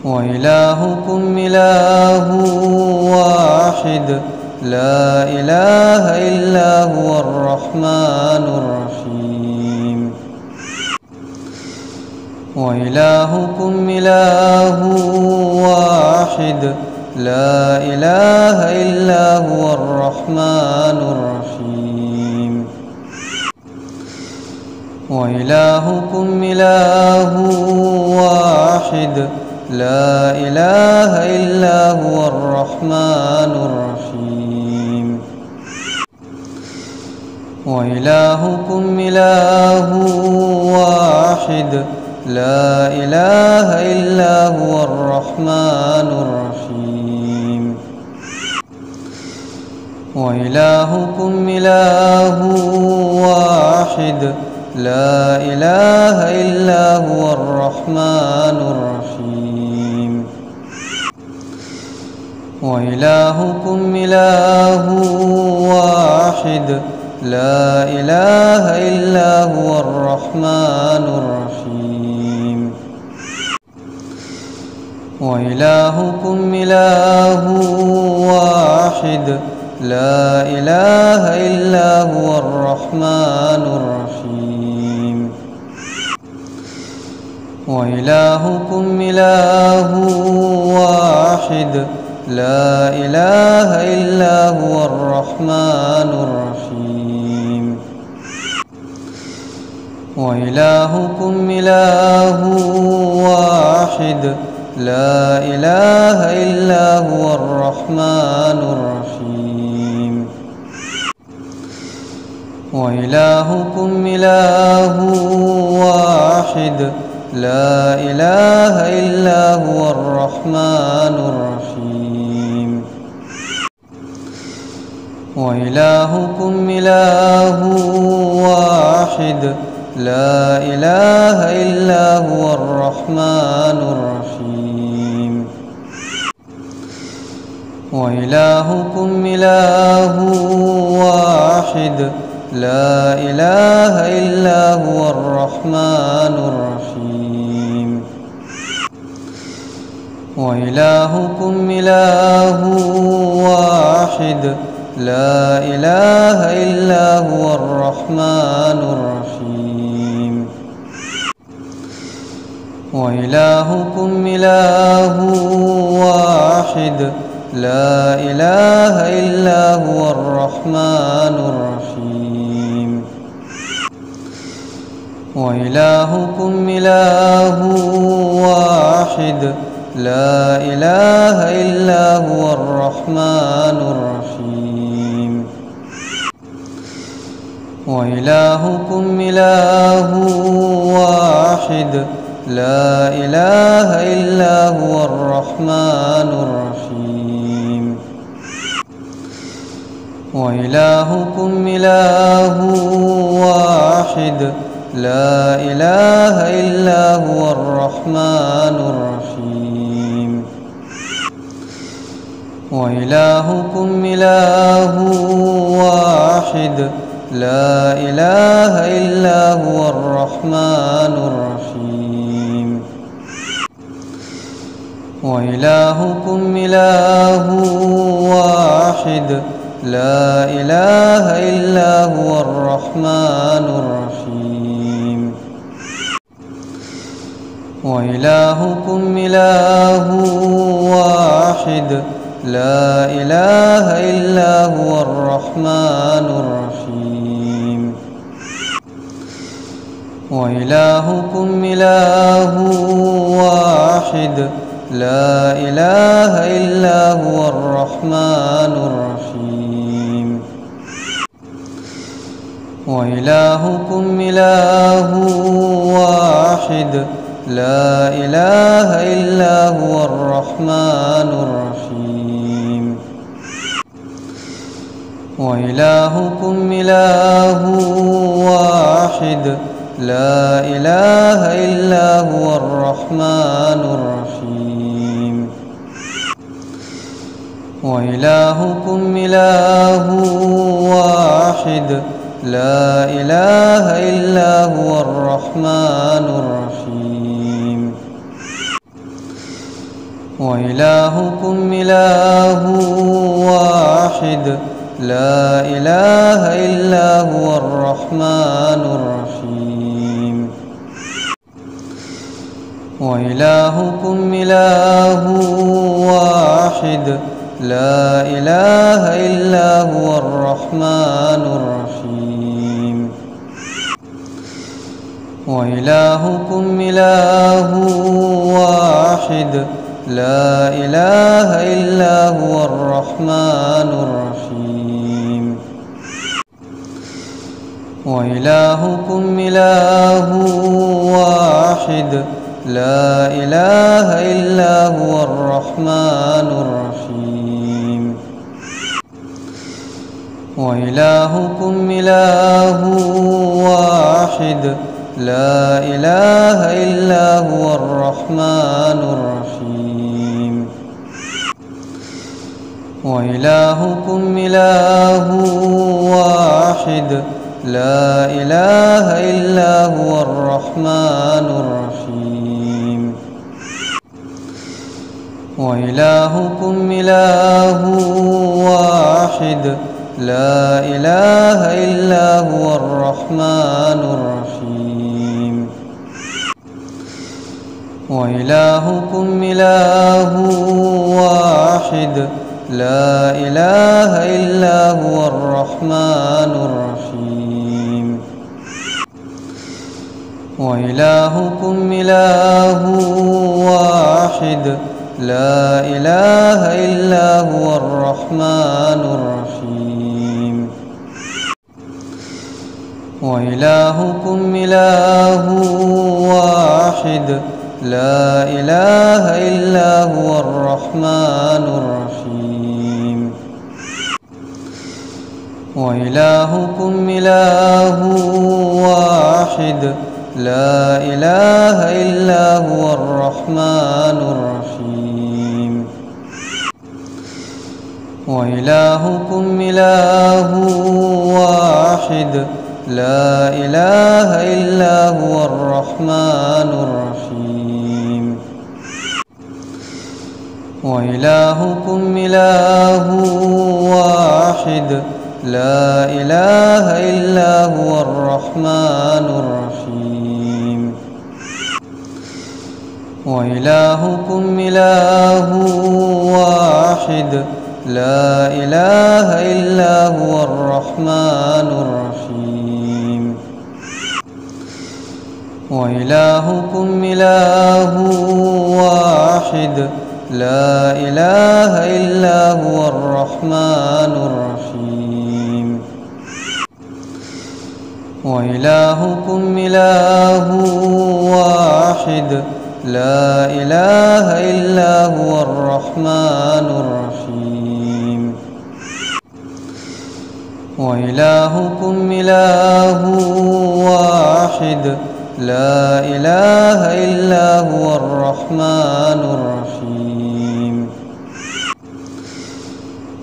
وإلهكم إله واحد لا إله إلا هو الرحمن الرحيم. وإلهكم إله واحد لا إله إلا هو الرحمن الرحيم. وإلهكم إله واحد لا إله إلا هو الرحمن الرحيم. وإلهكم إله واحد لا إله إلا هو الرحمن الرحيم. وإلهكم إله واحد لا إله إلا هو الرحمن الرحيم. وإلهكم إله واحد لا إله إلا هو الرحمن الرحيم. وإلهكم إله واحد لا إله إلا هو الرحمن الرحيم. وإلهكم إله واحد لا إله إلا هو الرحمن الرحيم. وإلهكم إله واحد لا إله إلا هو الرحمن الرحيم. وإلهكم إله واحد لا إله إلا هو الرحمن الرحيم. وإلهكم إله واحد لا إله إلا هو الرحمن الرحيم. وإلهكم إله واحد لا إله إلا هو الرحمن الرحيم. وإلهكم إله واحد لا إله إلا هو الرحمن الرحيم. وإلهكم إله واحد لا إله إلا هو الرحمن الرحيم. وإلهكم إله واحد لا إله إلا هو الرحمن الرحيم. وإلهكم إله واحد لا إله إلا هو الرحمن الرحيم. وإلهكم إله واحد لا إله إلا هو الرحمن الرحيم. وإلهكم إله واحد لا إله إلا هو الرحمن الرحيم. وإلهكم إله واحد لا إله إلا هو الرحمن الرحيم. وإلهكم إله واحد لا إله إلا هو الرحمن الرحيم. وإلهكم إله واحد لا إله إلا هو الرحمن الرحيم. وإلهكم إله واحد لا إله إلا هو الرحمن الرحيم. وإلهكم إله واحد لا إله إلا هو الرحمن الرحيم. وإلهكم إله واحد لا إله إلا هو الرحمن الرحيم. وإلهكم إله واحد لا إله إلا هو الرحمن الرحيم. وإلهكم إله واحد لا إله إلا هو الرحمن الرحيم. وإلهكم إله واحد لا إله إلا هو الرحمن الرحيم. وإلهكم إله واحد لا إله إلا هو الرحمن الرحيم. وإلهكم إله واحد لا إله إلا هو الرحمن الرحيم وإلهكم إله واحد لا إله إلا هو الرحمن الرحيم وإلهكم إله واحد لا إله إلا هو الرحمن الرحيم وإلهكم إله واحد لا إله إلا هو الرحمن الرحيم وإلهكم إله واحد لا إله إلا هو الرحمن الرحيم وإلهكم إله واحد لا إله إلا هو الرحمن الرحيم وإلهكم إله واحد لا إله إلا هو الرحمن الرحيم وإلهكم إله واحد لا إله إلا هو الرحمن الرحيم وإلهكم إله واحد لا إله إلا هو الرحمن الرحيم وإلهكم إله واحد لا إله إلا هو الرحمن الرحيم وإلهكم إله واحد لا إله إلا هو الرحمن الرحيم وإلهكم إله واحد لا إله إلا هو الرحمن الرحيم وإلهكم إله واحد لا إله إلا هو الرحمن الرحيم وإلهكم إله واحد لا إله إلا هو الرحمن الرحيم وإلهكم إله واحد لا إله إلا هو الرحمن الرحيم وإلهكم إله واحد لا إله إلا هو الرحمن الرحيم وإلهكم إله واحد لا إله إلا هو الرحمن الرحيم وإلهكم إله واحد لا إله إلا هو الرحمن الرحيم وإلهكم إله واحد لا إله إلا هو الرحمن الرحيم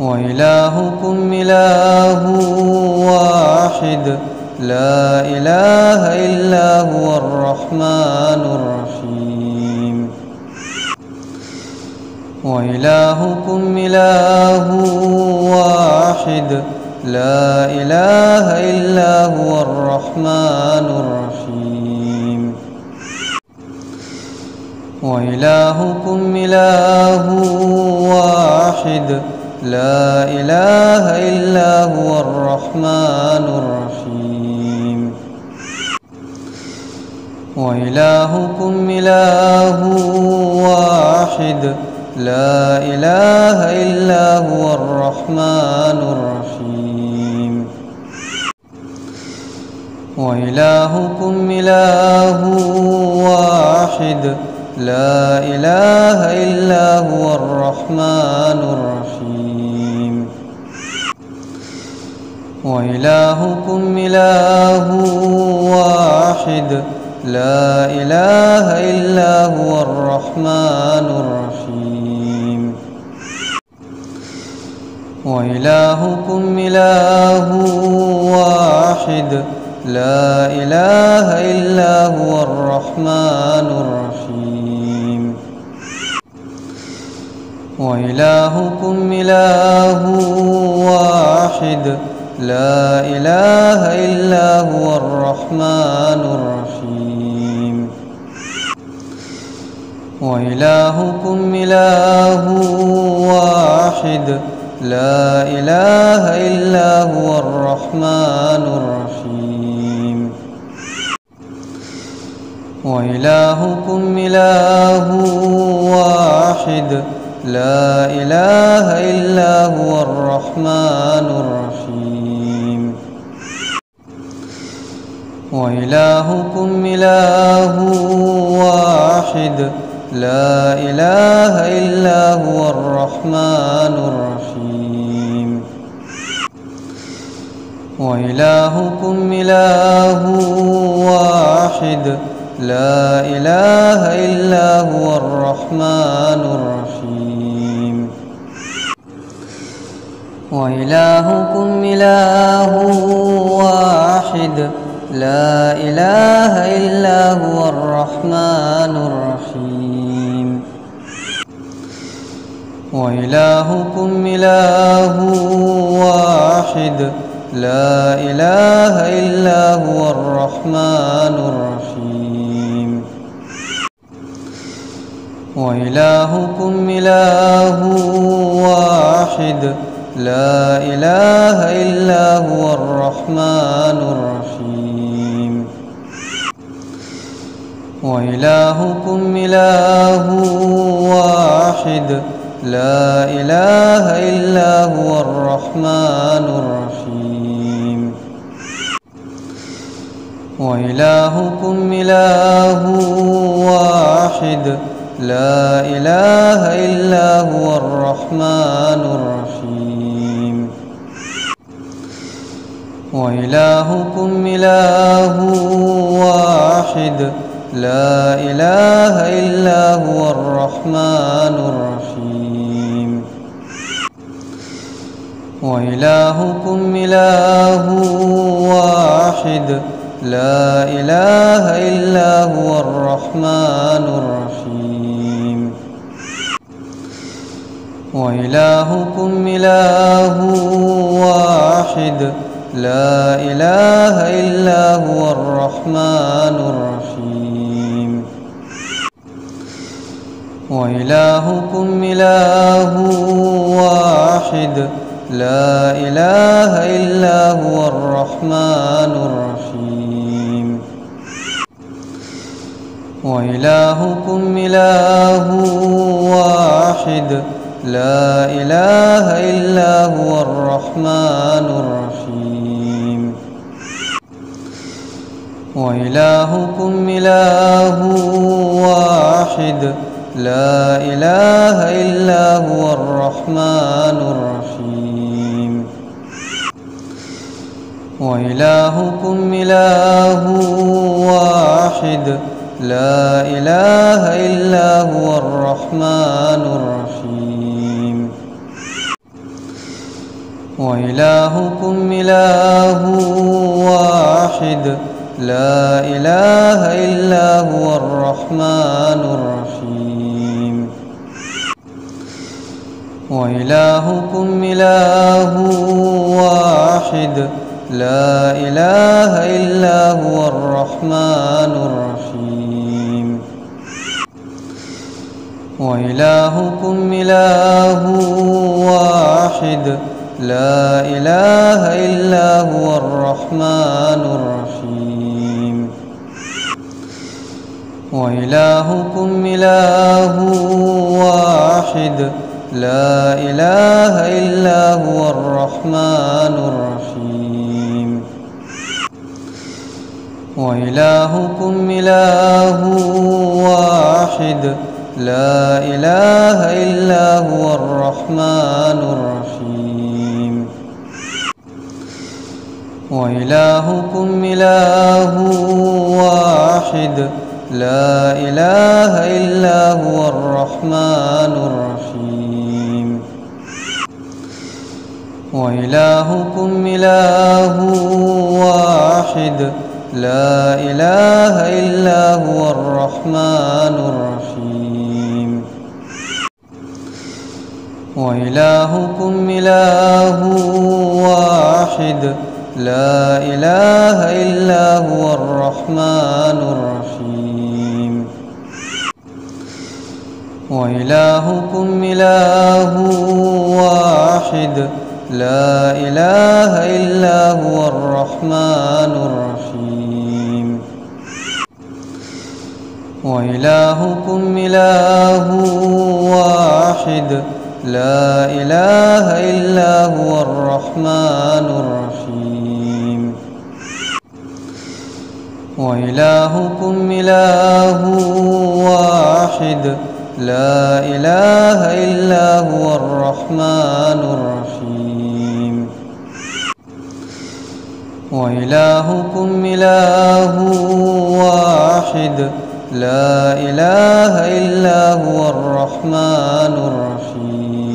وإلهكم إله واحد لا إله إلا هو الرحمن الرحيم وإلهكم إله واحد لا إله إلا هو الرحمن الرحيم وإلهكم إله واحد لا إله إلا هو الرحمن الرحيم وإلهكم إله واحد لا إله إلا هو الرحمن الرحيم وإلهكم إله واحد لا إله إلا هو الرحمن الرحيم وإلهكم إله واحد لا إله إلا هو الرحمن وإلهكم إله واحد لا إله إلا هو الرحمن الرحيم وإلهكم إله واحد لا إله إلا هو الرحمن الرحيم وإلهكم إله واحد لا إله إلا هو الرحمن الرحيم وإلهكم إله واحد لا إله إلا هو الرحمن الرحيم. وإلهكم إله واحد لا إله إلا هو الرحمن الرحيم. وإلهكم إله واحد لا إله إلا هو الرحمن الرحيم. وإلهكم إله واحد لا إله إلا هو الرحمن الرحيم. وإلهكم إله واحد لا إله إلا هو الرحمن الرحيم. وإلهكم إله واحد لا إله إلا هو الرحمن الرحيم. وإلهكم إله واحد لا إله إلا هو الرحمن الرحيم. وإلهكم إله واحد لا إله إلا هو الرحمن الرحيم. وإلهكم إله واحد لا إله إلا هو الرحمن الرحيم. وإلهكم إله واحد لا إله إلا هو الرحمن الرحيم. وإلهكم إله واحد لا إله إلا هو الرحمن الرحيم. وإلهكم إله واحد لا إله إلا هو الرحمن الرحيم. وإلهكم إله واحد لا إله إلا هو الرحمن الرحيم. وإلهكم إله واحد لا إله إلا هو الرحمن الرحيم. وإلهكم إله واحد لا إله إلا هو الرحمن الرحيم. وإلهكم إله واحد لا إله إلا هو الرحمن الرحيم. وإلهكم إله واحد لا إله إلا هو الرحمن الرحيم. وإلهكم إله واحد لا إله إلا هو الرحمن الرحيم. وإلهكم إله واحد لا إله إلا هو الرحمن الرحيم. وإلهكم إله واحد لا إله إلا هو الرحمن الرحيم. وإلهكم إله واحد لا إله إلا هو الرحمن الرحيم. وإلهكم إله واحد لا إله إلا هو الرحمن الرحيم. وإلهكم إله واحد لا إله إلا هو الرحمن الرحيم. وإلهكم إله واحد لا إله إلا هو الرحمن الرحيم. وإلهكم إله واحد لا إله إلا هو الرحمن الرحيم وإلهكم إله واحد لا إله إلا هو الرحمن الرحيم وإلهكم إله واحد لا إله إلا هو الرحمن الرحيم وإلهكم إله واحد لا إله إلا هو الرحمن الرحيم وإلهكم إله واحد لا إله إلا هو الرحمن الرحيم